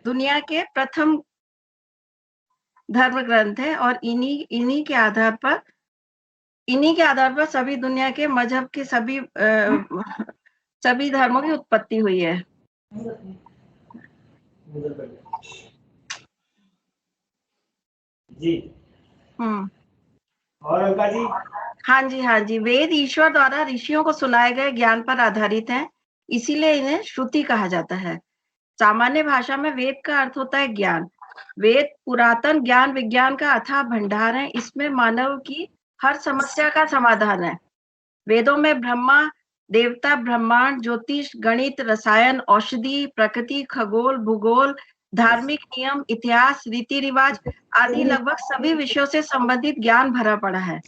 दुनिया के प्रथम धर्म ग्रंथ है और इन्हीं के आधार पर सभी दुनिया के मजहब के सभी धर्मों की उत्पत्ति हुई है। जी। और अलका जी? हाँ जी, हाँ जी। वेद ईश्वर द्वारा ऋषियों को सुनाए गए ज्ञान पर आधारित हैं, इसीलिए इन्हें श्रुति कहा जाता है। सामान्य भाषा में वेद का अर्थ होता है ज्ञान। वेद पुरातन ज्ञान विज्ञान का अथाह भंडार है। इसमें मानव की हर समस्या का समाधान है। वेदों में ब्रह्मा, देवता, ब्रह्मांड, ज्योतिष, गणित, रसायन, औषधि, प्रकृति, खगोल, भूगोल, धार्मिक नियम, इतिहास, रीति रिवाज आदि लगभग सभी विषयों से संबंधित ज्ञान भरा पड़ा है।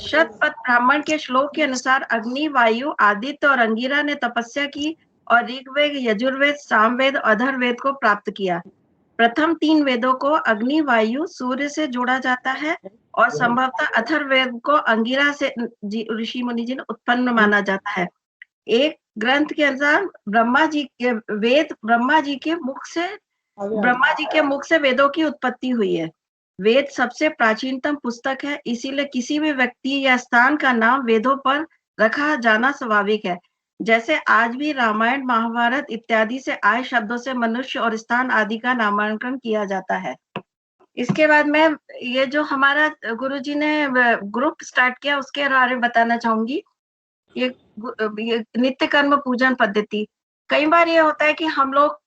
शतपथ ब्राह्मण के श्लोक के अनुसार अग्नि, वायु, आदित्य और अंगिरा ने तपस्या की और ऋग्वेद, यजुर्वेद, सामवेद, अथर्ववेद को प्राप्त किया। प्रथम 3 वेदों को अग्नि, वायु, सूर्य से जोड़ा जाता है और संभवतः अथर्ववेद को अंगिरा से ऋषि मुनि जी ने उत्पन्न माना जाता है। एक ग्रंथ के अनुसार ब्रह्मा जी के मुख से वेदों की उत्पत्ति हुई है। वेद सबसे प्राचीनतम पुस्तक है, इसीलिए किसी भी व्यक्ति या स्थान का नाम वेदों पर रखा जाना स्वाभाविक है। जैसे आज भी रामायण, महाभारत इत्यादि से आए शब्दों से मनुष्य और स्थान आदि का नामांकन किया जाता है। इसके बाद में ये जो हमारा गुरुजी ने ग्रुप स्टार्ट किया उसके बारे में बताना चाहूंगी। ये नित्य कर्म पूजन पद्धति। कई बार ये होता है कि हम लोग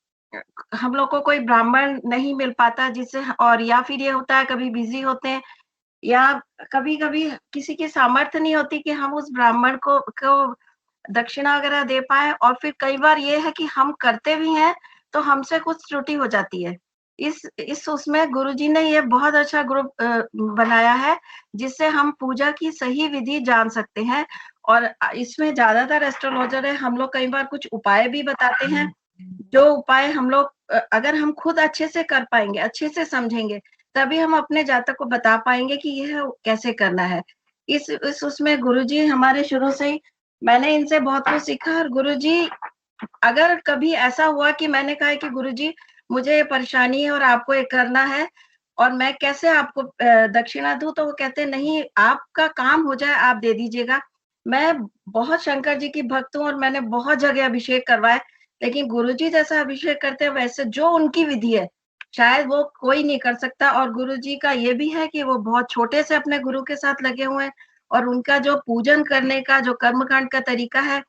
को कोई ब्राह्मण नहीं मिल पाता जिससे, और या फिर ये होता है कभी बिजी होते हैं या कभी-कभी किसी की सामर्थ्य नहीं होती कि हम उस ब्राह्मण को दक्षिणा वगैरह दे पाए, और फिर कई बार ये है कि हम करते भी हैं तो हमसे कुछ त्रुटि हो जाती है। इस उसमें गुरुजी ने ये बहुत अच्छा ग्रुप बनाया है जिससे हम पूजा की सही विधि जान सकते हैं। और इसमें ज्यादातर एस्ट्रोलॉजर है, हम लोग कई बार कुछ उपाय भी बताते हैं, जो उपाय हम लोग अगर हम खुद अच्छे से कर पाएंगे, अच्छे से समझेंगे, तभी हम अपने जातक को बता पाएंगे कि यह कैसे करना है। इस उसमें गुरुजी हमारे शुरू से ही, मैंने इनसे बहुत कुछ सीखा। और गुरुजी, अगर कभी ऐसा हुआ कि मैंने कहा कि गुरुजी मुझे ये परेशानी है और आपको ये करना है और मैं कैसे आपको दक्षिणा दूं, तो वो कहते नहीं, आपका काम हो जाए आप दे दीजिएगा। मैं बहुत शंकर जी की भक्त हूँ और मैंने बहुत जगह अभिषेक करवाए, लेकिन गुरुजी जैसा अभिषेक करते हैं वैसे जो उनकी विधि है शायद वो कोई नहीं कर सकता। और गुरुजी का ये भी है कि वो बहुत छोटे से अपने गुरु के साथ लगे हुए हैं और उनका जो पूजन करने का जो कर्मकांड का तरीका है,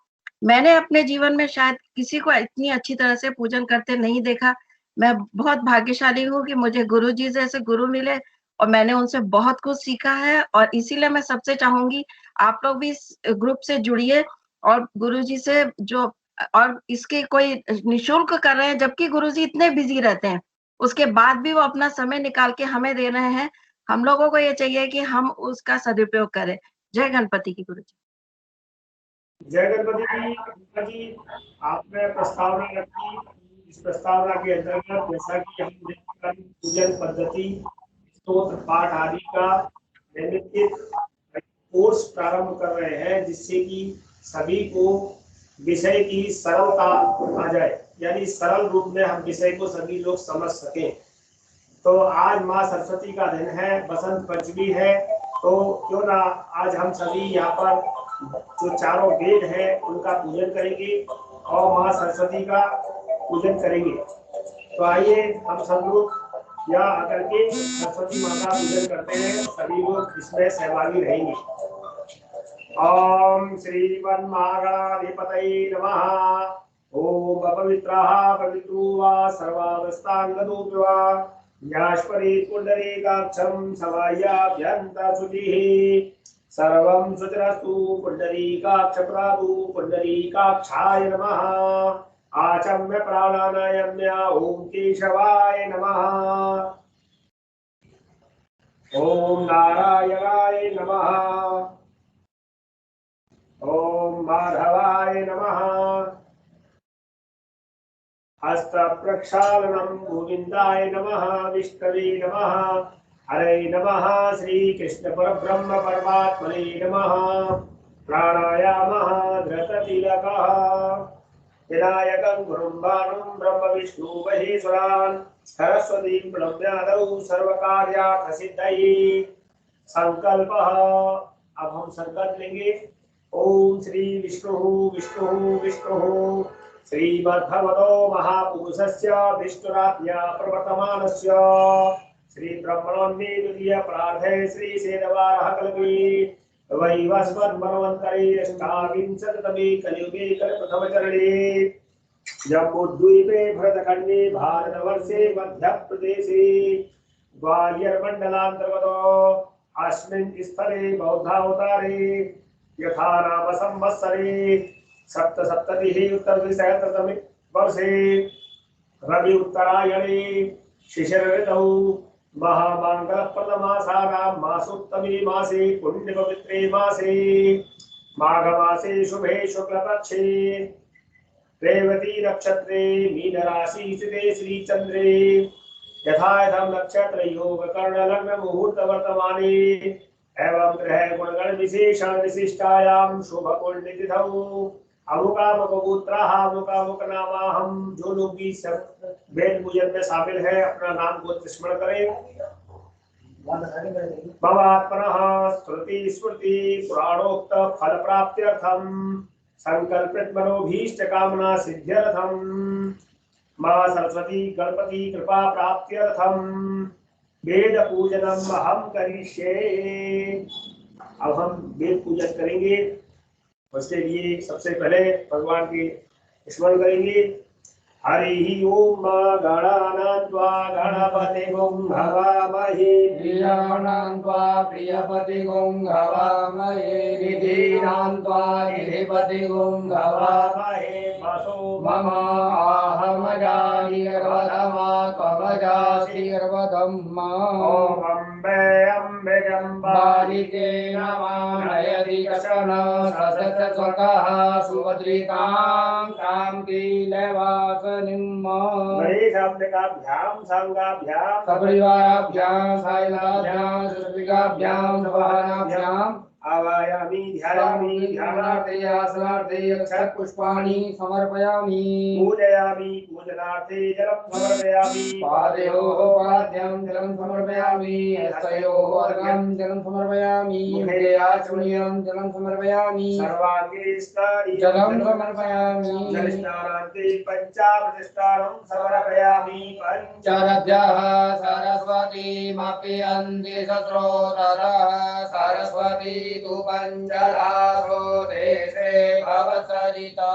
मैंने अपने जीवन में शायद किसी को इतनी अच्छी तरह से पूजन करते नहीं देखा। मैं बहुत भाग्यशाली हूँ कि मुझे गुरुजी जैसे गुरु मिले और मैंने उनसे बहुत कुछ सीखा है। और इसीलिए मैं सबसे चाहूंगी आप लोग भी इस ग्रुप से जुड़िए और गुरुजी से जो, और इसके कोई निःशुल्क कर रहे हैं जबकि गुरुजी इतने बिजी रहते हैं, उसके बाद भी वो अपना समय निकाल के हमें दे रहे हैं। हम लोगों को ये चाहिए कि हम उसका सदुपयोग करें। जय गणपति की गुरुजी। जय गणपति जी। गीता जी, आपने प्रस्तावना रखी। इस प्रस्तावना के अंतर्गत जैसा कि हम पूजन पद्धति, स्तोत्र पाठ आदि का निम्नलिखित कोर्स प्रारंभ कर रहे हैं जिससे कि सभी को विषय की सरलता आ जाए, यानी सरल रूप में हम विषय को सभी लोग समझ सकें। तो आज माँ सरस्वती का दिन है, बसंत पंचमी है, तो क्यों ना आज हम सभी यहाँ पर जो चारों वेद हैं उनका पूजन करेंगे और माँ सरस्वती का पूजन करेंगे। तो आइए हम सब लोग यहाँ आकर के सरस्वती माँ का पूजन करते हैं, सभी लोग इसमें सहभागी रहेंगे। ओम श्रीमन्महागणाधिपतये नमः। ओम अपवित्रः पवित्रो वा सर्वावस्थांगतोऽपि वा यास्परि पुंडरीकाक्षं समाह्याभ्यन्तरशुचिः सर्वं सुचिरस्तु पुंडरीकाक्षप्रादु पुंडरीकाक्षाय नमः। आचम्य प्राणानायम्य ओम केशवाय नमः। ओम नारायणाय नमः। ओम माधवाय नमः। हस्त प्रक्षालनम गोविंदाय नमः। विष्णवे नमः। हरे नमः। श्री कृष्ण परब्रह्म परमात्मने नमः। प्राणायामः धृततिलकः। विनायकं गुरुं भानुं ब्रह्म विष्णु महेश्वरान् सरस्वतीं प्रणम्यादौ सर्वकार्यार्थसिद्धये। संकल्पः। अब हम संकल्प लेंगे। ओम श्री विष्णु विष्णु विष्णु श्रीमद्भगवतो महापुरुषस्य विष्णुराज्ञा प्रवर्तमानस्य श्री ब्रह्मणोन्मे द्वितीय प्रार्थे श्री सेनवारः कल्पे वैवस्वत् अष्टाविंशतितमे कलियुगे कल्पप्रथमचरणे जम्बूद्वीपे भरतखण्डे भारतवर्षे मध्यप्रदेशे ग्वालियर मंडलांतर्गतो अस्मिन् स्थले बौद्धावतारे यथा नाम संवत्सरे सप्तसप्ततिः उत्तरद्विसहस्रतमे वर्षे रवि उत्तरायणे शिशिर ऋतौ महामाङ्गल्यप्रदमासानां मासोत्तमे मासे पुण्यपवित्रे मासे माघमासे शुभे शुक्लपक्षे रेवती नक्षत्रे मीनराशि स्थिते श्रीचन्द्रे यथायथं नक्षत्र योग कर्ण लग्न मुहूर्त वर्तमाने एवं ग्रह गुणगण विशेषण विशिष्टायां शुभ पुण्य तिथौ अमुकामुकपुत्राः अमुकामुकनामाहं। जो लोग भी सब वेद पूजन में शामिल है अपना नाम गोत्र स्मरण करें। भवात्मनः स्तुति स्मृति पुराणोक्त फल प्राप्त्यर्थं संकल्पित मनोभीष्ट कामना सिद्ध्यर्थं मां सरस्वती गणपति कृपा प्राप्त्यर्थम वेद पूजनम अहम करिष्ये। अब हम वेद पूजन करेंगे। उसके लिए सबसे पहले भगवान की स्मरण करेंगे। हरि ओम गणानान्त्वा गणपतिगुं हवामहे प्रियमनान्त्वा प्रियपतिगुं हवामहे निधीनान्त्वा निधिपतिगुं हवामहे वसो मम आहमजानीर्वधमा त्वमजासीर्वधम् ॐ अम्बे अम्बे जम्बालिके नमः नयति कशन ससत स्वकः सुभद्रिकां कां कीलवास गणेशाभ्याम संगाभ्याम सपरिवाराभ्याम सायलाभ्याम सुरभिकाभ्याम सवाहनाभ्याम आवायामि ध्यायामि ध्यानार्थे आसनार्थे अक्षत पुष्पाणि समर्पयामि पूजयामि पूजनार्थे जलं समर्पयामि पादयोः पाद्यं जलं समर्पयामि हस्तयोः अर्घ्यं जलं समर्पयामि मुखे आचमनीयं जलं समर्पयामि सर्वांगे स्नानि जलं समर्पयामि जलस्नानान्ते पंचामृतस्नानं समर्पयामि पंचारभ्यः सरस्वती मापयन्ति सत्रोतरः सरस्वती तु पंचरासो देशे भवसरिता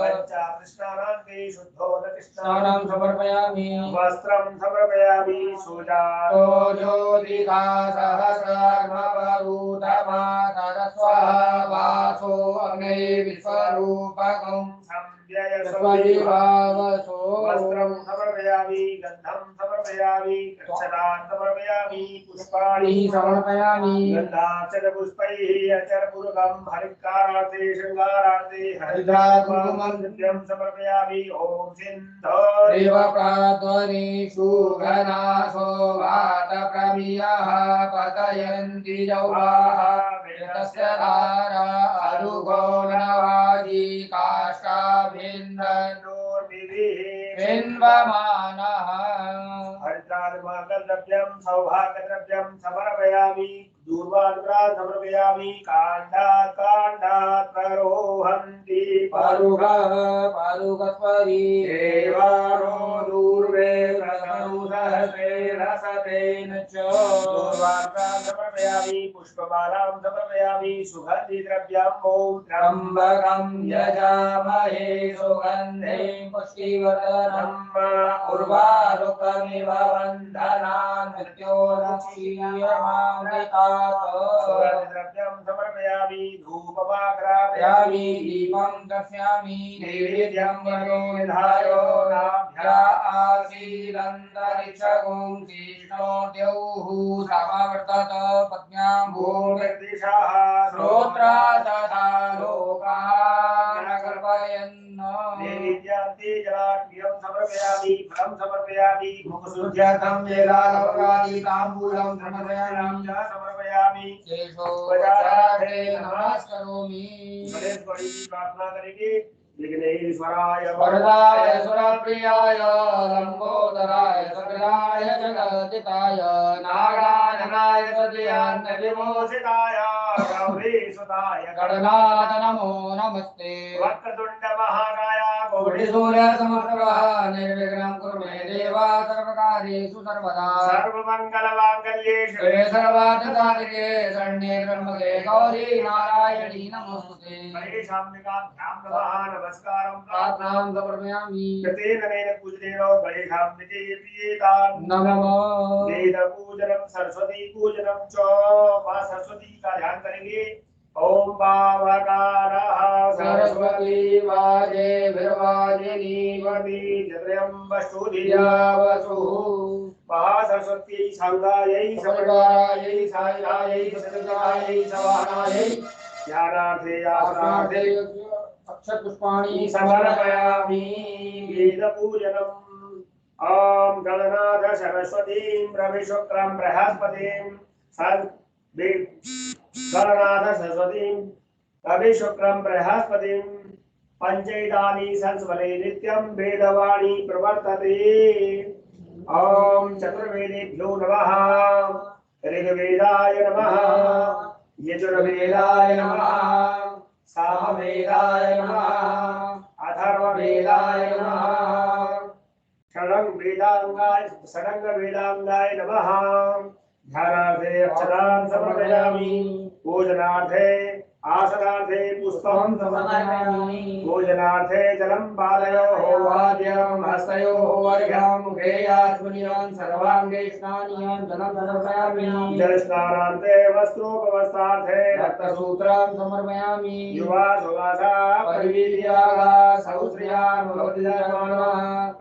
पंचामृतस्नानान्ते शुद्धोदकस्नानं समर्पयामि वस्त्रं समर्पयामि सुजातो ज्योतिषा सहस्रमवरुधमा सरस्वः वासो अग्ने विश्वरूपकं स्वविभावसो वस्त्रं समर्पयामि गन्धं समर्पयामि अक्षतान् समर्पयामि पुष्पाणि समर्पयामि गन्धाक्षत पुष्पैः अचरपूर्वकं हरिकारार्थे शृङ्गारार्थे हरिद्राकुङ्कुमं समर्पयामि ॐ देवप्राध्वनिषु घनासो वातप्रमियः पतयन्ति जौवाः वेदस्य धारा अरुगो नवाजी काष्ठाभिन्नोर्विन्वमानः हरिद्राद्रव्यं सौभाग्यद्रव्यं समर्पयामि दूर्वानुग्रह समर्पयामि काण्डात् काण्डात् प्ररोहन्ति परुगः परुगत्वरी देवानो दूर्वे सहस्रेण सतेन च दूर्वानुग्रह समर्पयामि पुष्पमालां समर्पयामि सुगन्धिद्रव्यं ॐ त्र्यम्बकं यजामहे सुगन्धिं पुष्टिवर्धनम् उर्वारुकमिव वन्दनान् मृत्योर्मुक्षीयमामृतात् सुगन्धिद्रव्यं समर्पयामि धूपमाग्रापयामि दीपं दर्शयामि नैवेद्यं वनो निधायो नाभ्या आसीदन्तरिक्षगुं कृष्णोद्यौः समावर्तत पद्म्यां भूमिर्दिशाः श्रोत्रा तथा लोकान् कल्पयन् नैवेद्यान्ते जलार्घ्यं समर्पयामि फलं समर्पयामि मुखशुद्ध्यर्थं वेलालोकादिताम्बूलं समर्पयामि केशोपचारार्थे नमस्करोमि। गणेश गौरी की प्रार्थना करेंगे। विघ्नेश्वराय वरदाय सुरप्रियाय लंबोदराय सकलाय जगदिताय नागाननाय सदयान्न विमोचिताय गौरीसुताय गणनाथ नमो नमस्ते वक्रतुंड महाकाय कोटि सूर्य समप्रभा निर्विघ्नं कुरु मे देव सर्वकार्येषु सर्वदा सर्वमंगल मांगल्ये शिवे सर्वार्थसाधिके शरण्ये त्र्यंबके गौरी नारायणी नमोस्तुते गणेशाम्बिकाभ्यां नमः नमस्कारं प्रार्थनां समर्पयामि कृतेन नैन पूजनेन गणेशाम्बिके प्रियेतान् नमः वेद पूजनम सरस्वती पूजनम च मां सरस्वती का ध्यान करेंगे। ओम पावकारः सरस्वती वाजे विरवाजिनी वदी जत्रयम्बस्तुधिया वसुः महासरस्वती सांगायै समर्पयायै सायिरायै सत्यजायै सवाहनायै ज्ञानार्थे आसनार्थे आसनार्थे अक्षरपुष्पाणि समर्पयामि वेद पूजनम् ओम गणनाथ सरस्वतीं रविशुक्रं बृहस्पतिं गणनाथ सरस्वतीं रविशुक्रं बृहस्पतिं पंचैतानि संस्मरे नित्यं वेदवाणी प्रवर्तते। ओम चतुर्वेदेभ्यो नमः ऋग्वेदाय नमः यजुर्वेदाय नमः सामवेदाय नमः अथर्ववेदाय नमः षडंग वेदांगाय नमः ध्यानार्थे अक्षतां समर्पयामि पूजनार्थे आसनार्थे पुष्पं समर्पयामि पूजनार्थे जलं पादयोः वाद्यं हस्तयोः अर्घ्यं मुखे याचमनीयान् सर्वाङ्गे स्नानीयान् जलं समर्पयामि जलस्नानान्ते वस्त्रोपवस्त्रार्थे रक्तसूत्रं समर्पयामि युवा सुवासा परिवीर्यागा सौत्र्यान् भवति जयमानः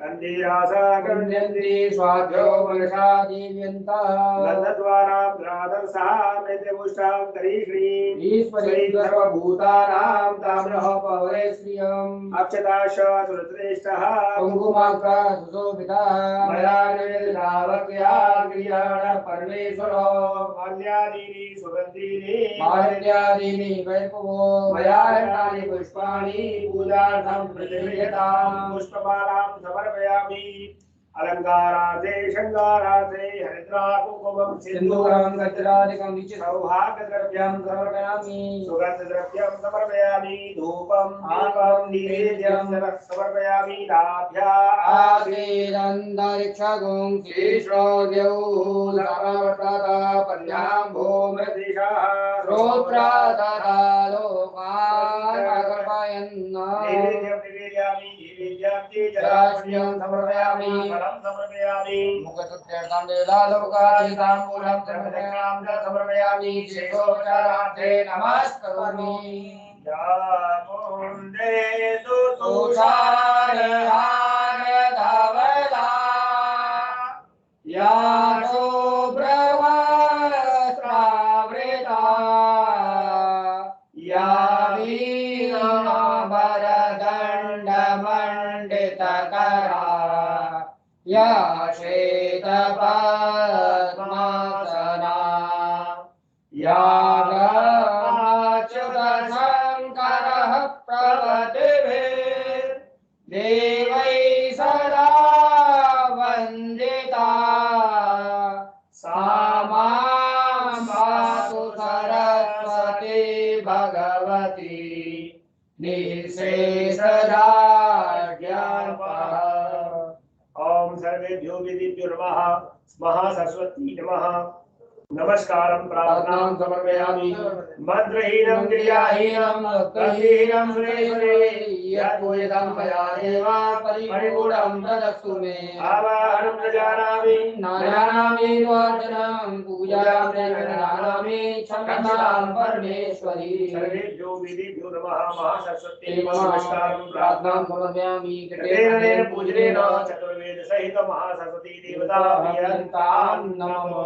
कन्दीरासा गृह्णन्ति स्वाध्यो मनसा दीव्यन्तः गन्धद्वारा द्रादर्शः मेध्यमुष्टां तरीश्रीं ईश्वरी सर्वभूतानां ताम्रः पवये श्रियम् अक्षताश सुरश्रेष्ठः कुङ्कुमाग्रा सुशोभितः मया निर्धावक्या क्रियाण परमेश्वरो माल्यादीनि सुगन्धीनि मालिन्यादीनि वैभवो मया रत्नानि पुष्पाणि पूजार्थं प्रतिगृह्यताम् पुष्पमालां समर्पयामि अलंकारार्थे शृंगारार्थे हरिद्रा कुंकुमं सिन्दूरं गजरादिकं सौभाग्यद्रव्यं समर्पयामि सुगन्धद्रव्यं समर्पयामि धूपं दीपं नैवेद्यं समर्पयामि नाभ्या आग्नेरन्तरिक्षगुं शीर्षोद्यौः समवर्तता पन्यां भूमृदिशः श्रोत्रा तथा लोकान् अकल्पयन् नैवेद्यं निवेदयामि नैवेद्यं जलाशयं समर्पयामि फलं समर्पयामि मुखसुत्यर्थं वेदालोकादिताम्बूलं समर्पयामि शेषोपचारार्थे नमस्करोमि यामुण्डे तुषारहारधवला या शुभ्रवस्त्रावृता या वीणाभरदण्डमण्डितकरा या श्वेतपद्मासना या गच्युतशङ्करः प्रभृतिभिः देवैः सदा वन्दिता सा मां पातु सरस्वती भगवती निःशेषराज्ञापः। ओम सर्वेभ्यो विदिभ्यो नमः महासरस्वती नमः नमस्कारं प्रार्थनां समर्पयामि मंत्रहीनं क्रियाहीनं भक्तिहीनं सुरेश्वरे यत्पूजितं मया देव परिपूर्णं तदस्तु मे आवाहनं न जानामि वाचनं पूजां न जानामि क्षम्यतां परमेश्वरी सर्वेभ्यो विदिभ्यो नमः महासरस्वती नमस्कारं प्रार्थनां समर्पयामि कृतेन पूजनेन चतुर्वेद सहित महासरस्वती देवता प्रियंतां नमः।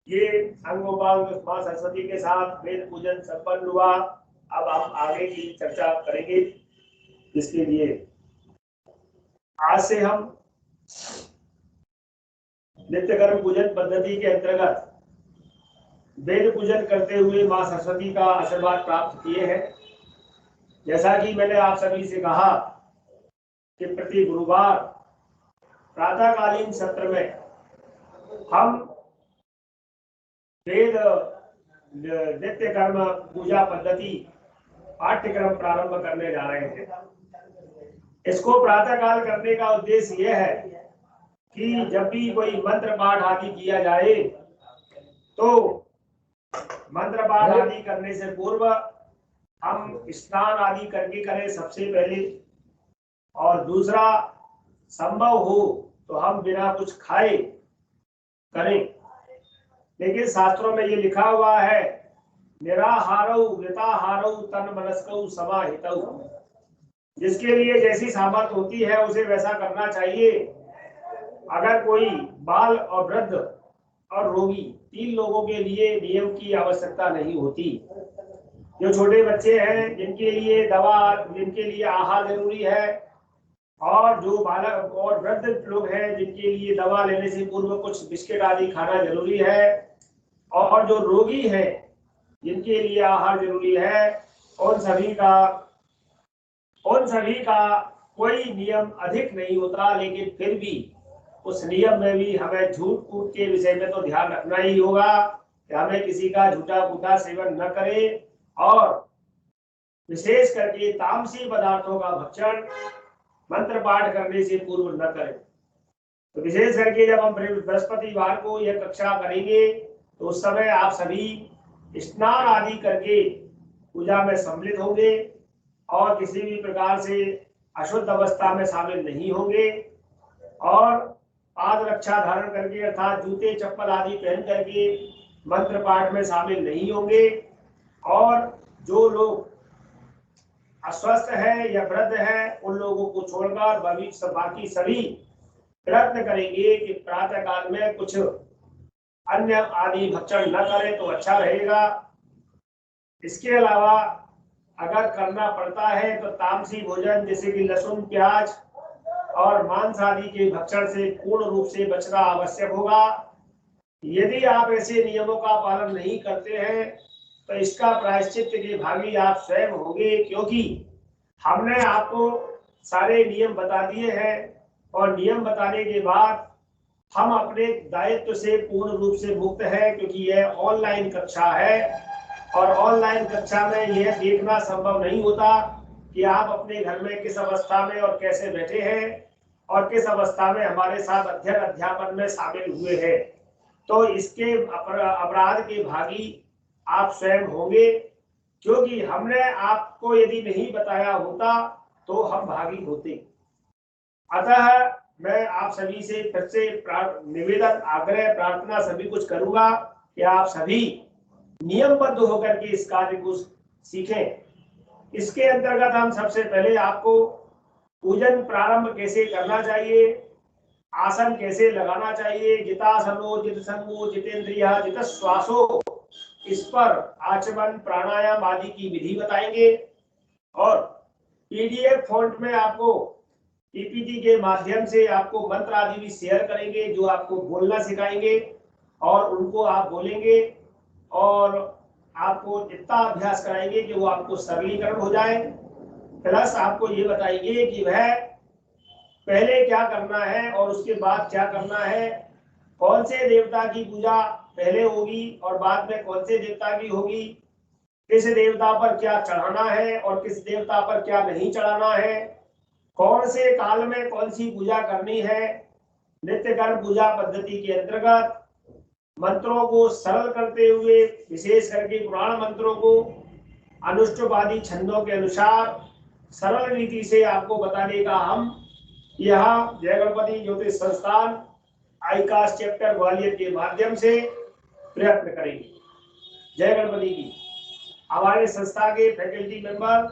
ये संगोपांग मां सरस्वती के साथ वेद पूजन संपन्न हुआ। अब हम आगे की चर्चा करेंगे। इसके लिए आज से हम नित्य कर्म पूजन पद्धति के अंतर्गत वेद पूजन करते हुए मां सरस्वती का आशीर्वाद प्राप्त किए हैं। जैसा कि मैंने आप सभी से कहा कि प्रति गुरुवार प्रातःकालीन सत्र में हम वेद नित्य कर्म पूजा पद्धति पाठ्यक्रम प्रारंभ करने जा रहे थे। इसको प्रातःकाल करने का उद्देश्य यह है कि जब भी कोई मंत्र पाठ आदि किया जाए तो मंत्र पाठ आदि करने से पूर्व हम स्नान आदि करके करें सबसे पहले, और दूसरा संभव हो तो हम बिना कुछ खाए करें। लेकिन शास्त्रों में ये लिखा हुआ है, निराहारौ वृताहारौ तन मनस्कौ समाहितौ। जिसके लिए जैसी सामर्थ्य होती है उसे वैसा करना चाहिए। अगर कोई बाल और वृद्ध और रोगी 3 लोगों के लिए नियम की आवश्यकता नहीं होती। जो छोटे बच्चे हैं जिनके लिए दवा, जिनके लिए आहार जरूरी है, और जो बालक और वृद्ध लोग हैं जिनके लिए दवा लेने से पूर्व कुछ बिस्किट आदि खाना जरूरी है, और जो रोगी है जिनके लिए आहार जरूरी है, उन सभी का कोई नियम अधिक नहीं होता। लेकिन फिर भी उस नियम में भी हमें झूठ कूट के विषय में तो ध्यान रखना ही होगा कि हमें किसी का झूठा फूटा सेवन न करें, और विशेष करके तामसी पदार्थों का भक्षण मंत्र पाठ करने से पूर्व न करें। तो विशेष करके जब हम बृहस्पतिवार को यह कक्षा करेंगे तो उस समय आप सभी स्नान आदि करके पूजा में सम्मिलित होंगे और किसी भी प्रकार से अशुद्ध अवस्था में शामिल नहीं होंगे, और पाद रक्षा धारण करके अर्थात जूते चप्पल आदि पहन करके मंत्र पाठ में शामिल नहीं होंगे। और जो लोग अस्वस्थ है या वृद्ध है उन लोगों को छोड़कर बाकी सभी प्रयत्न करेंगे कि प्रातः काल में कुछ अन्य आदि भक्षण न करें तो अच्छा रहेगा। इसके अलावा अगर करना पड़ता है तो तामसी भोजन जैसे कि लहसुन, प्याज और मांस आदि के भक्षण से पूर्ण रूप से बचना आवश्यक होगा। यदि आप ऐसे नियमों का पालन नहीं करते हैं तो इसका प्रायश्चित के भागी आप स्वयं होंगे, क्योंकि हमने आपको सारे नियम बता दिए हैं, और नियम बताने के बाद हम अपने दायित्व से पूर्ण रूप से मुक्त है, क्योंकि यह ऑनलाइन कक्षा है और ऑनलाइन कक्षा में यह देखना संभव नहीं होता कि आप अपने घर में किस अवस्था में और कैसे बैठे हैं और किस अवस्था में हमारे साथ अध्ययन अध्यापन में शामिल हुए हैं। तो इसके अपराध के भागी आप स्वयं होंगे, क्योंकि हमने आपको यदि नहीं बताया होता तो हम भागी होते। अतः मैं आप सभी से फिर से निवेदन, आग्रह, प्रार्थना सभी कुछ करूंगा कि आप सभी नियमबद्ध होकर के इस कार्य को सीखें। इसके अंतर्गत हम सबसे पहले आपको पूजन प्रारंभ कैसे करना चाहिए, आसन कैसे लगाना चाहिए, जितासनो जितसंगो जितेंद्रिया जितश्वासो, इस पर आचमन प्राणायाम आदि की विधि बताएंगे, और पीडीएफ फॉन्ट में आपको पीपीटी के माध्यम से आपको मंत्र आदि भी शेयर करेंगे जो आपको बोलना सिखाएंगे, और उनको आप बोलेंगे और आपको इतना अभ्यास कराएंगे कि वो आपको सरलीकरण हो जाए। प्लस आपको ये बताएंगे कि वह पहले क्या करना है और उसके बाद क्या करना है, कौन से देवता की पूजा पहले होगी और बाद में कौन से देवता की होगी, किस देवता पर क्या चढ़ाना है और किस देवता पर क्या नहीं चढ़ाना है, कौन से काल में कौन सी पूजा करनी है। नित्य कर्म पूजा पद्धति के अंतर्गत मंत्रों को सरल करते हुए, विशेष करके पुराण मंत्रों को अनुष्टुप छंदों के अनुसार सरल रीति से आपको बताने का हम यहाँ जय गणपति ज्योतिष संस्थान आईकास चैप्टर ग्वालियर के माध्यम से प्रयत्न करेंगे। जय गणपति की। हमारे संस्था के faculty member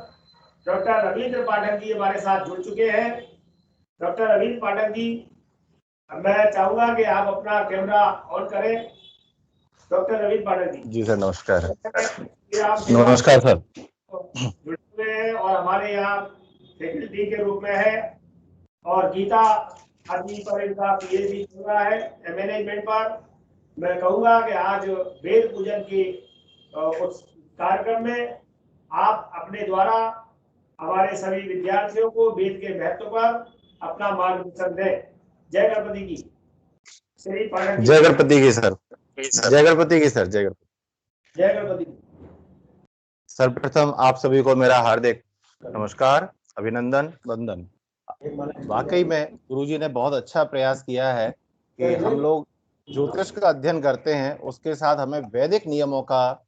doctor Ravindra Pathak ji हमारे साथ जुड़ चुके हैं। डॉक्टर रविंद्र पाठक जी, मैं चाहूंगा कि आप अपना कैमरा ऑन करें। डॉक्टर रविंद्र पाठक जी। जी सर, नमस्कार। नमस्कार सर। जुड़े हुए हैं और हमारे यहाँ फैकल्टी के रूप में है, और गीता आदि पर इनका पीएचडी चल रहा है मैनेजमेंट पर। मैं कहूँगा कि आज वेद पूजन के उस कार्यक्रम में आप अपने द्वारा हमारे सभी विद्यार्थियों को वेद के महत्व पर अपना मार्गदर्शन दें। जय गणपति की। श्री पाठक जी। जय गणपति की सर। जय गणपति की सर। जय गणपति। जय गणपति की। सर्वप्रथम आप सभी को मेरा हार्दिक नमस्कार, अभिनंदन, वंदन। वाकई में गुरुजी ने बहुत अच्छा प्रयास किया है कि हम लोग ज्योतिष का अध्ययन करते हैं, उसके साथ हमें वैदिक नियमों का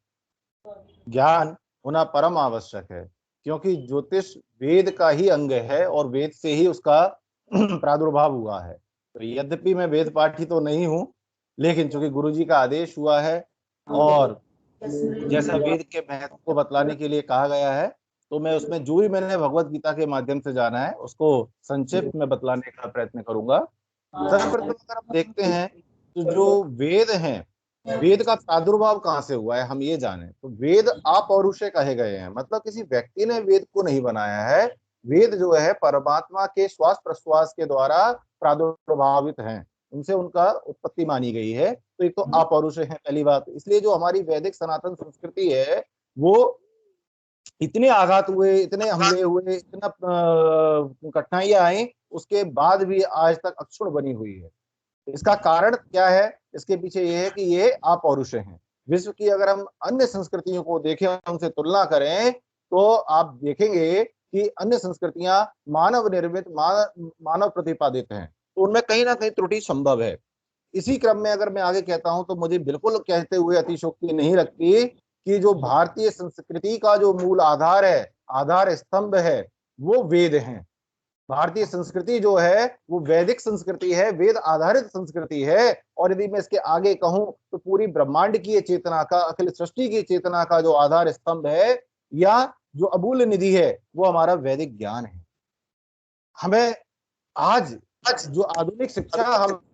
ज्ञान होना परम आवश्यक है, क्योंकि ज्योतिष वेद का ही अंग है और वेद से ही उसका प्रादुर्भाव हुआ है। तो यद्यपि मैं वेद पाठी तो नहीं हूं, लेकिन चूंकि गुरुजी का आदेश हुआ है और जैसा वेद के महत्व को बतलाने के लिए कहा गया है, तो मैं उसमें जो भी मैंने भगवत गीता के माध्यम से जाना है उसको संक्षिप्त में बतलाने का प्रयत्न करूंगा। सर्वप्रथम अगर हम देखते हैं तो जो वेद हैं, वेद का प्रादुर्भाव कहाँ से हुआ है हम ये जाने तो वेद अपौरुषे कहे गए हैं, मतलब किसी व्यक्ति ने वेद को नहीं बनाया है। वेद जो है परमात्मा के श्वास प्रश्वास के द्वारा प्रादुर्भावित हैं, उनसे उनका उत्पत्ति मानी गई है। तो एक तो अपौरुषे है पहली बात। इसलिए जो हमारी वैदिक सनातन संस्कृति है वो इतने आघात हुए, इतने हमले हुए, इतना कठिनाइयां आई, उसके बाद भी आज तक अक्षुण्ण बनी हुई है। इसका कारण क्या है? इसके पीछे ये है कि ये अपौरुष हैं। विश्व की अगर हम अन्य संस्कृतियों को देखें, उनसे तुलना करें, तो आप देखेंगे कि अन्य संस्कृतियां मानव निर्मित, मानव प्रतिपादित हैं, तो उनमें कहीं ना कहीं त्रुटि संभव है। इसी क्रम में अगर मैं आगे कहता हूं तो मुझे बिल्कुल कहते हुए अतिशोक्ति नहीं लगती कि जो भारतीय संस्कृति का जो मूल आधार है, आधार स्तंभ है, वो वेद हैं। भारतीय संस्कृति जो है वो वैदिक संस्कृति है, वेद आधारित संस्कृति है। और यदि मैं इसके आगे कहूं तो पूरी ब्रह्मांड की चेतना का, अखिल सृष्टि की चेतना का जो आधार स्तंभ है या जो अमूल्य निधि है, वो हमारा वैदिक ज्ञान है। हमें आज जो आधुनिक शिक्षा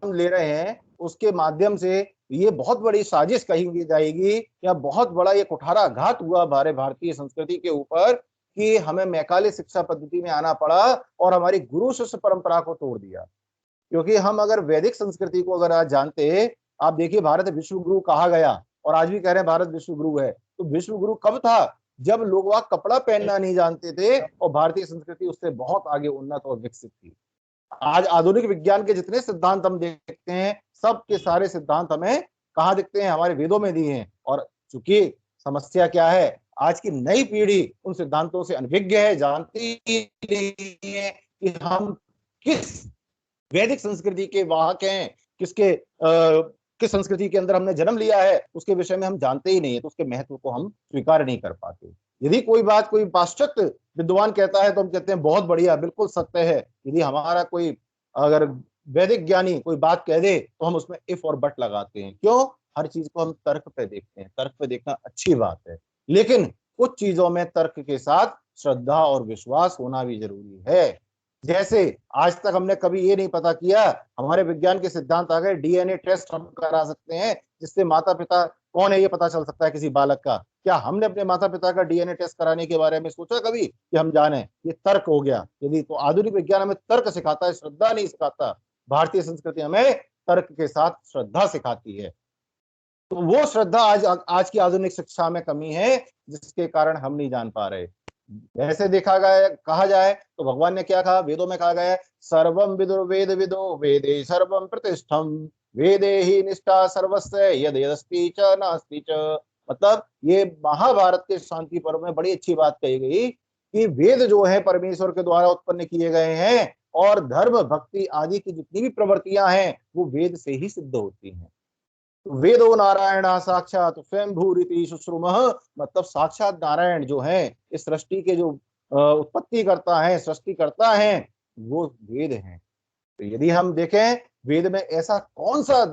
हम ले रहे हैं उसके माध्यम से ये बहुत बड़ी साजिश कही जाएगी या बहुत बड़ा ये कुठाराघात हुआ हमारे भारतीय संस्कृति के ऊपर कि हमें मैकाले शिक्षा पद्धति में आना पड़ा और हमारी गुरु शिष्य परंपरा को तोड़ दिया। क्योंकि हम अगर वैदिक संस्कृति को अगर आज जानते, आप देखिए भारत विश्व गुरु कहा गया और आज भी कह रहे हैं भारत विश्व गुरु है, तो विश्व गुरु कब था? जब लोग वहां कपड़ा पहनना नहीं जानते थे और भारतीय संस्कृति उससे बहुत आगे उन्नत और विकसित थी। आज आधुनिक विज्ञान के जितने सिद्धांत हम देखते हैं, सब के सारे सिद्धांत हमें कहाँ दिखते हैं? हमारे वेदों में दिए हैं। और चूंकि समस्या क्या है, आज की नई पीढ़ी उन सिद्धांतों से अनभिज्ञ है, जानती नहीं है कि हम किस वैदिक संस्कृति के वाहक हैं, किस संस्कृति के अंदर हमने जन्म लिया है, उसके विषय में हम जानते ही नहीं है, तो उसके महत्व को हम स्वीकार नहीं कर पाते। यदि कोई बात कोई पाश्चात्य विद्वान कहता है तो हम कहते हैं बहुत बढ़िया, बिल्कुल सत्य है। यदि हमारा कोई अगर वैदिक ज्ञानी कोई बात कह दे तो हम उसमें इफ और बट लगाते हैं। क्यों? हर चीज को हम तर्क पे देखते हैं। तर्क पे देखना अच्छी बात है, लेकिन कुछ चीजों में तर्क के साथ श्रद्धा और विश्वास होना भी जरूरी है। जैसे आज तक हमने कभी ये नहीं पता किया, हमारे विज्ञान के सिद्धांत आ गए, डीएनए टेस्ट हम करा सकते हैं जिससे माता पिता कौन है ये पता चल सकता है किसी बालक का। क्या हमने अपने माता पिता का डीएनए टेस्ट कराने के बारे में सोचा कभी कि हम जाने? ये तर्क हो गया। यदि तो आधुनिक विज्ञान हमें तर्क सिखाता है, श्रद्धा नहीं सिखाता। भारतीय संस्कृति हमें तर्क के साथ श्रद्धा सिखाती है। तो वो श्रद्धा आज की आधुनिक शिक्षा में कमी है, जिसके कारण हम नहीं जान पा रहे। ऐसे देखा गया, कहा जाए तो भगवान ने क्या कहा? वेदों में कहा गया है, सर्वम विदुर्वेद विदो वेदे सर्वम प्रतिष्ठम वेदे ही निष्ठा सर्वस्य यद यदस्ति च नास्ति च। मतलब ये महाभारत के शांति पर्व में बड़ी अच्छी बात कही गई कि वेद जो है परमेश्वर के द्वारा उत्पन्न किए गए हैं और धर्म भक्ति आदि की जितनी भी प्रवृत्तियां हैं वो वेद से ही सिद्ध होती हैं। वेदो नारायण साक्षात स्वयं भूरिति शुश्रुमः, मतलब साक्षात नारायण जो है इस सृष्टि के जो उत्पत्ति करता है, सृष्टि करता है, वो वेद है। तो यदि हम देखें वेद में ऐसा कौन सा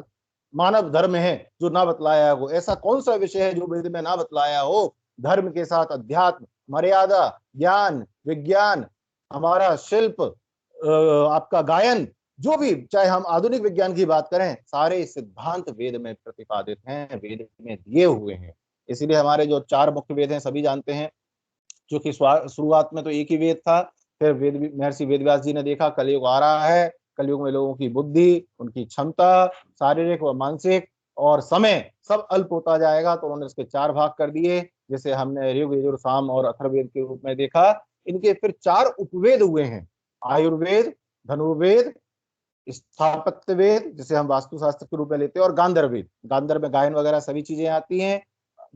मानव धर्म है जो ना बतलाया हो, ऐसा कौन सा विषय है जो वेद में ना बतलाया हो? धर्म के साथ अध्यात्म, मर्यादा, ज्ञान, विज्ञान, हमारा शिल्प, आपका गायन, जो भी, चाहे हम आधुनिक विज्ञान की बात करें, सारे सिद्धांत वेद में प्रतिपादित हैं, वेद में दिए हुए हैं। इसीलिए हमारे जो 4 मुख्य वेद हैं सभी जानते हैं, जो कि शुरुआत में तो एक ही वेद था, फिर महर्षि वेदव्यास जी ने देखा कलयुग आ रहा है, कलयुग में लोगों की बुद्धि, उनकी क्षमता, शारीरिक व मानसिक और समय सब अल्प होता जाएगा, तो उन्होंने इसके 4 भाग कर दिए। जैसे हमने ऋग, यजुर, साम और अथर्ववेद के रूप में देखा इनके फिर 4 उपवेद हुए हैं, आयुर्वेद, धनुर्वेद, स्थापत्य वेद जिसे हम वास्तुशास्त्र के रूप में लेते हैं, और गांधर्व वेद, गांधर्व में गायन वगैरह सभी चीजें आती हैं,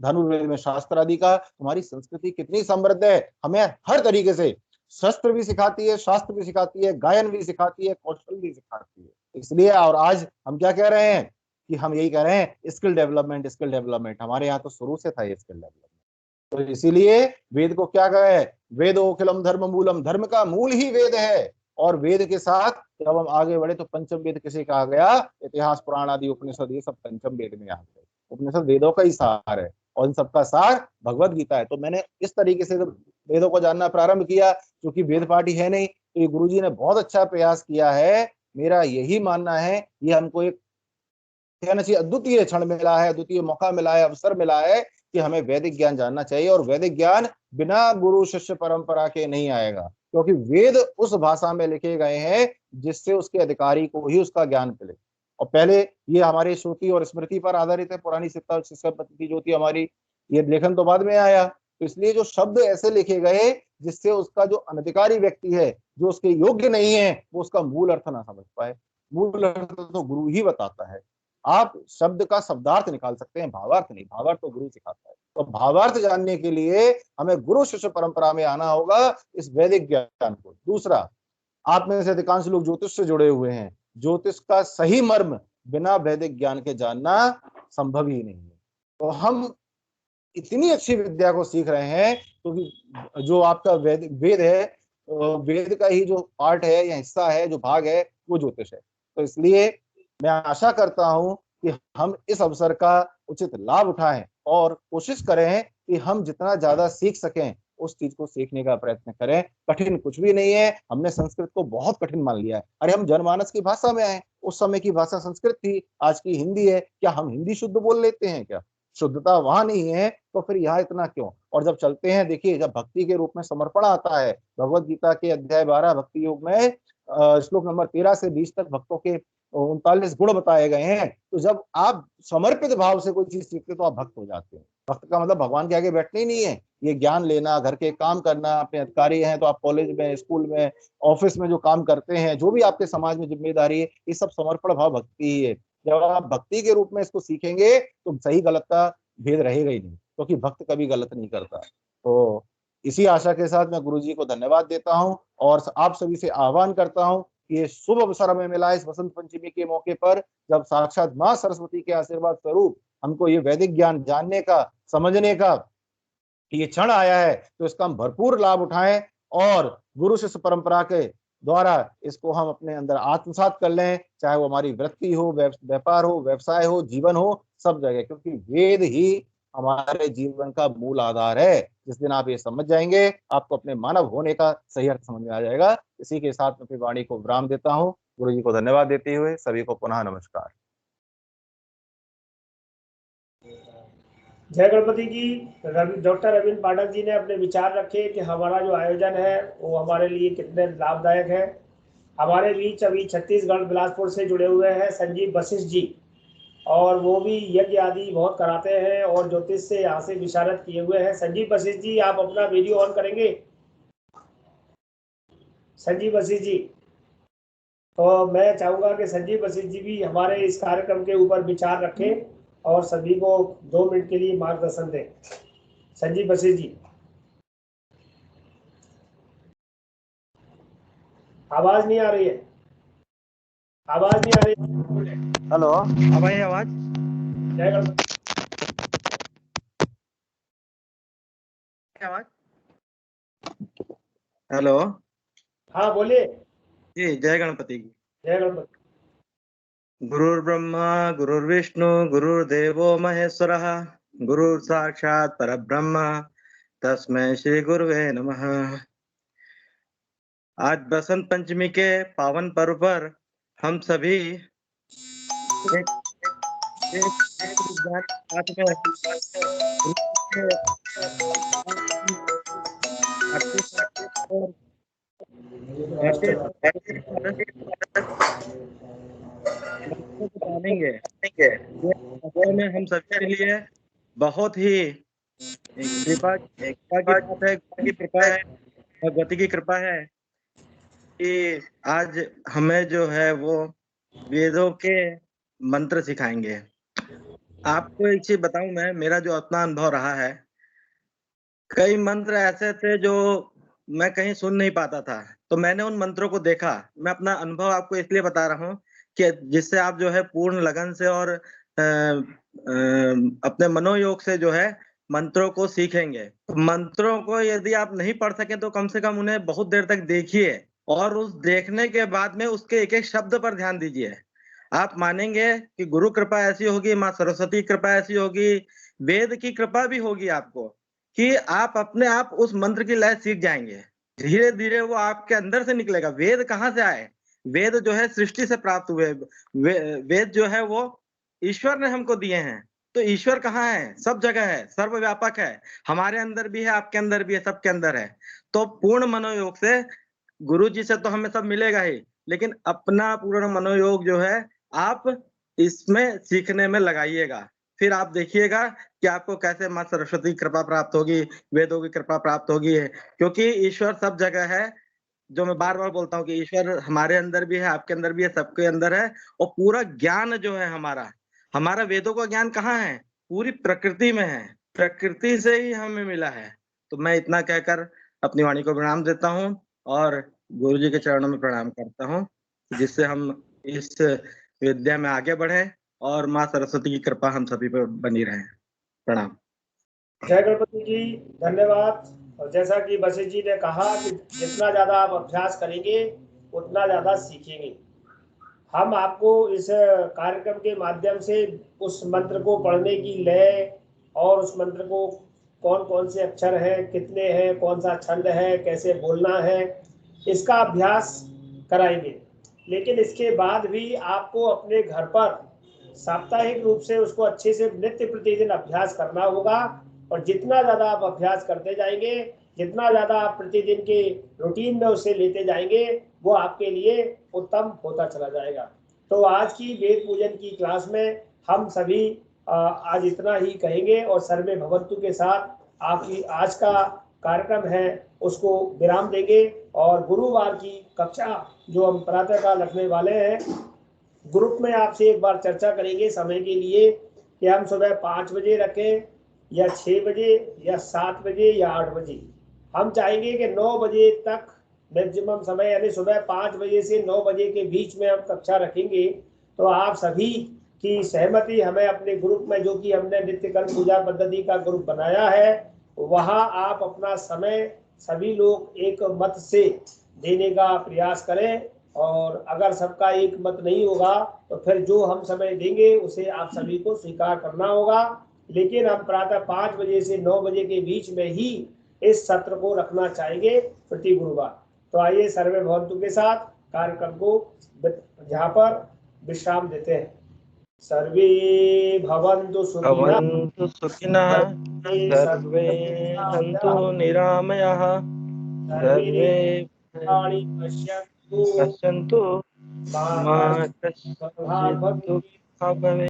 धनुर्वेद में शास्त्र आदि का। हमारी संस्कृति कितनी समृद्ध है, हमें हर तरीके से शस्त्र भी सिखाती है, शास्त्र भी सिखाती है, गायन भी सिखाती है, कौशल भी सिखाती है। इसलिए और आज हम क्या कह रहे हैं कि हम यही कह रहे हैं स्किल डेवलपमेंट, स्किल डेवलपमेंट। हमारे यहाँ तो शुरू से था ये स्किल डेवलपमेंट। तो इसीलिए वेद को क्या कहे, वेदोखिलम धर्म मूलम, धर्म का मूल ही वेद है। और वेद के साथ जब हम आगे बढ़े तो पंचम वेद किसे कहा गया, इतिहास पुराण आदि उपनिषद ये सब पंचम वेद में आते हैं। उपनिषद वेदों का ही सार है और इन सबका सार भगवत गीता है। तो मैंने इस तरीके से वेदों को जानना प्रारंभ किया, क्योंकि वेद पाठी है नहीं, तो ये गुरुजी ने बहुत अच्छा प्रयास किया है। मेरा यही मानना है, ये हमको एक कहना चाहिए अद्वितीय क्षण मिला है, अद्वितीय मौका मिला है, अवसर मिला है कि हमें वैदिक ज्ञान जानना चाहिए। और वैदिक ज्ञान बिना गुरु शिष्य परंपरा के नहीं आएगा, क्योंकि वेद उस भाषा में लिखे गए हैं जिससे उसके अधिकारी को ही उसका ज्ञान मिले। और पहले ये हमारे श्रुति और स्मृति पर आधारित है, पुरानी शिक्षा पद्धति जो थी हमारी, ये लेखन तो बाद में आया। तो इसलिए जो शब्द ऐसे लिखे गए जिससे उसका जो अनधिकारी व्यक्ति है, जो उसके योग्य नहीं है, वो उसका मूल अर्थ ना समझ पाए। मूल अर्थ तो गुरु ही बताता है। आप शब्द का शब्दार्थ निकाल सकते हैं, भावार्थ नहीं, भावार्थ तो गुरु सिखाता है। तो भावार्थ जानने के लिए हमें गुरु शिष्य परंपरा में आना होगा, इस वैदिक ज्ञान को। दूसरा, आप में से अधिकांश लोग ज्योतिष से जुड़े हुए हैं, ज्योतिष का सही मर्म बिना वैदिक ज्ञान के जानना संभव ही नहीं है। तो हम इतनी अच्छी विद्या को सीख रहे हैं, तो जो आपका वेद है, वेद का ही जो पार्ट है या हिस्सा है, जो भाग है, वो ज्योतिष है। तो इसलिए मैं आशा करता हूं कि हम इस अवसर का उचित लाभ उठाएं और कोशिश करें कि हम जितना ज्यादा सीख सकें उस चीज को सीखने का प्रयत्न करें। कठिन कुछ भी नहीं है। हमने संस्कृत को बहुत कठिन मान लिया है। अरे हम जनमानस की भाषा में आए, उस समय की भाषा संस्कृत थी, आज की हिंदी है। क्या हम हिंदी शुद्ध बोल लेते हैं? क्या शुद्धता वहां नहीं है? तो फिर यहाँ इतना क्यों? और जब चलते हैं, देखिए, जब भक्ति के रूप में समर्पण आता है, भगवत गीता के अध्याय 12 भक्ति योग में श्लोक नंबर 13 से 20 तक भक्तों के 39 गुण बताए गए हैं। तो जब आप समर्पित भाव से कोई चीज सीखते तो आप भक्त हो जाते हैं। भक्त का मतलब भगवान के आगे बैठना ही नहीं है, ये ज्ञान लेना, घर के काम करना, अपने अधिकारी हैं तो आप कॉलेज में, स्कूल में, ऑफिस में जो काम करते हैं, जो भी आपके समाज में जिम्मेदारी है, ये सब समर्पण भाव भक्ति ही है। जब आप भक्ति के रूप में इसको सीखेंगे तो सही गलत का भेद रहेगा ही नहीं, क्योंकि भक्त कभी गलत नहीं करता। तो इसी आशा के साथ मैं गुरुजी को धन्यवाद देता हूं और आप सभी से आह्वान करता हूं कि ये शुभ अवसर हमें मिला इस वसंत पंचमी के मौके पर, जब साक्षात मां सरस्वती के आशीर्वाद स्वरूप हमको ये वैदिक ज्ञान जानने का, समझने का ये क्षण आया है। तो इसका हम भरपूर लाभ उठाएं और गुरु शिष्य परंपरा के द्वारा इसको हम अपने अंदर आत्मसात कर लें, चाहे वो हमारी वृत्ति हो, व्यापार हो, व्यवसाय हो, जीवन हो, सब जगह। क्योंकि वेद ही हमारे जीवन का मूल आधार है। जिस दिन आप ये समझ जाएंगे, आपको अपने मानव होने का सही अर्थ समझ में आ जाएगा। इसी के साथ मैं अपनी वाणी को विराम देता हूँ। गुरु जी को धन्यवाद देते हुए सभी को पुनः नमस्कार। जय गणपति जी। डॉक्टर अरविंद पाठक जी ने अपने विचार रखे कि हमारा जो आयोजन है वो हमारे लिए कितने लाभदायक है। हमारे बीच अभी छत्तीसगढ़ बिलासपुर से जुड़े हुए हैं संजीव वशिष्ठ जी, और वो भी यज्ञ आदि बहुत कराते हैं और ज्योतिष से यहाँ से विशारद किए हुए हैं। संजीव वशिष्ठ जी, आप अपना वीडियो ऑन करेंगे? संजीव वशिष्ठ जी, तो मैं चाहूंगा कि संजीव वशिष्ठ जी भी हमारे इस कार्यक्रम के ऊपर विचार रखें और सभी को 2 मिनट के लिए मार्गदर्शन दें। संजीव वशिष्ठ जी, आवाज नहीं आ रही है, आवाज नहीं आ रही है। हेलो, अब आई आवाज? जय गणपति। आवाज? हेलो, हाँ बोलिए। जी जय गणपति। जय गणपति। गुरुर्ब्रह्मा गुरुर्विष्णु गुरुर्देवो महेश्वरः गुरुर् साक्षात् परब्रह्म तस्मै श्री गुरुवे नमः। आज बसंत पंचमी के पावन पर्व पर हम सभी एक साथ में जानेंगे। में हम सबके लिए बहुत ही कृपा की बात है, की कृपा है। भगवती की कृपा है कि आज हमें जो है वो वेदों के मंत्र सिखाएंगे। आपको एक चीज बताऊं, मैं मेरा जो अपना अनुभव रहा है, कई मंत्र ऐसे थे जो मैं कहीं सुन नहीं पाता था, तो मैंने उन मंत्रों को देखा। मैं अपना अनुभव आपको इसलिए बता रहा हूँ कि जिससे आप जो है पूर्ण लगन से और अपने मनोयोग से जो है मंत्रों को सीखेंगे। मंत्रों को यदि आप नहीं पढ़ सके तो कम से कम उन्हें बहुत देर तक देखिए, और उस देखने के बाद में उसके एक एक शब्द पर ध्यान दीजिए। आप मानेंगे कि गुरु कृपा ऐसी होगी, माँ सरस्वती की कृपा ऐसी होगी, वेद की कृपा भी होगी आपको, कि आप अपने आप उस मंत्र की लय सीख जाएंगे। धीरे धीरे वो आपके अंदर से निकलेगा। वेद कहाँ से आए? वेद जो है सृष्टि से प्राप्त हुए। वेद जो है वो ईश्वर ने हमको दिए हैं। तो ईश्वर कहाँ है? सब जगह है, सर्वव्यापक है। हमारे अंदर भी है, आपके अंदर भी है, सबके अंदर है। तो पूर्ण मनोयोग से गुरु जी से तो हमें सब मिलेगा ही, लेकिन अपना पूर्ण मनोयोग जो है आप इसमें सीखने में लगाइएगा। फिर आप देखिएगा कि आपको कैसे माँ सरस्वती की कृपा प्राप्त होगी, वेदों की कृपा प्राप्त होगी। क्योंकि ईश्वर सब जगह है। जो मैं बार बार बोलता हूँ कि ईश्वर हमारे अंदर भी है, आपके अंदर भी है, सबके अंदर है। और पूरा ज्ञान जो है हमारा वेदों का ज्ञान कहाँ है? पूरी प्रकृति में है। प्रकृति से ही हमें मिला है। तो मैं इतना कहकर अपनी वाणी को प्रणाम देता हूँ और गुरु जी के चरणों में प्रणाम करता हूँ, जिससे हम इस विद्या में आगे बढ़े और माँ सरस्वती की कृपा हम सभी पर बनी रहे। प्रणाम। जय गणपति जी, धन्यवाद। और जैसा कि वशिष्ठ जी ने कहा कि जितना ज्यादा आप अभ्यास करेंगे उतना ज्यादा सीखेंगे। हम आपको इस कार्यक्रम के माध्यम से उस मंत्र को पढ़ने की लय और उस मंत्र को कौन कौन से अक्षर हैं, कितने हैं, कौन सा छंद है, कैसे बोलना है, इसका अभ्यास कराएंगे। लेकिन इसके बाद भी आपको अपने घर पर साप्ताहिक रूप से उसको अच्छे से नित्य प्रतिदिन अभ्यास करना होगा। और जितना ज़्यादा आप अभ्यास करते जाएंगे, जितना ज़्यादा आप प्रतिदिन के रूटीन में उसे लेते जाएंगे, वो आपके लिए उत्तम होता चला जाएगा। तो आज की वेद पूजन की क्लास में हम सभी आज इतना ही कहेंगे और सर्वे भवन्तु के साथ आपकी आज का कार्यक्रम है उसको विराम देंगे। और गुरुवार की कक्षा जो हम प्रातःकाल रखने वाले हैं, ग्रुप में आपसे एक बार चर्चा करेंगे समय के लिए कि हम सुबह 5 बजे रखें या 6 बजे या 7 बजे या 8 बजे। हम चाहेंगे कि 9 बजे तक मैक्सिमम समय, यानी सुबह 5 बजे से 9 बजे के बीच में हम कक्षा रखेंगे। तो आप सभी की सहमति हमें अपने ग्रुप में, जो कि हमने नित्य कर्म पूजा पद्धति का ग्रुप बनाया है, वहाँ आप अपना समय सभी लोग एक मत से देने का प्रयास करें। और अगर सबका एक मत नहीं होगा तो फिर जो हम समय देंगे उसे आप सभी को स्वीकार करना होगा। लेकिन हम प्रातः 5 बजे से 9 बजे के बीच में ही इस सत्र को रखना चाहेंगे प्रति गुरुवार। तो आइए सर्वे भवन्तु के साथ कार्यक्रम को यहाँ पर विश्राम देते हैं। सर्वे भवन्तु सुखिनः, सर्वे सन्तु निरामयाः, सर्वे पश्यन्तु मा कश्चित् दुःखं भवेत्।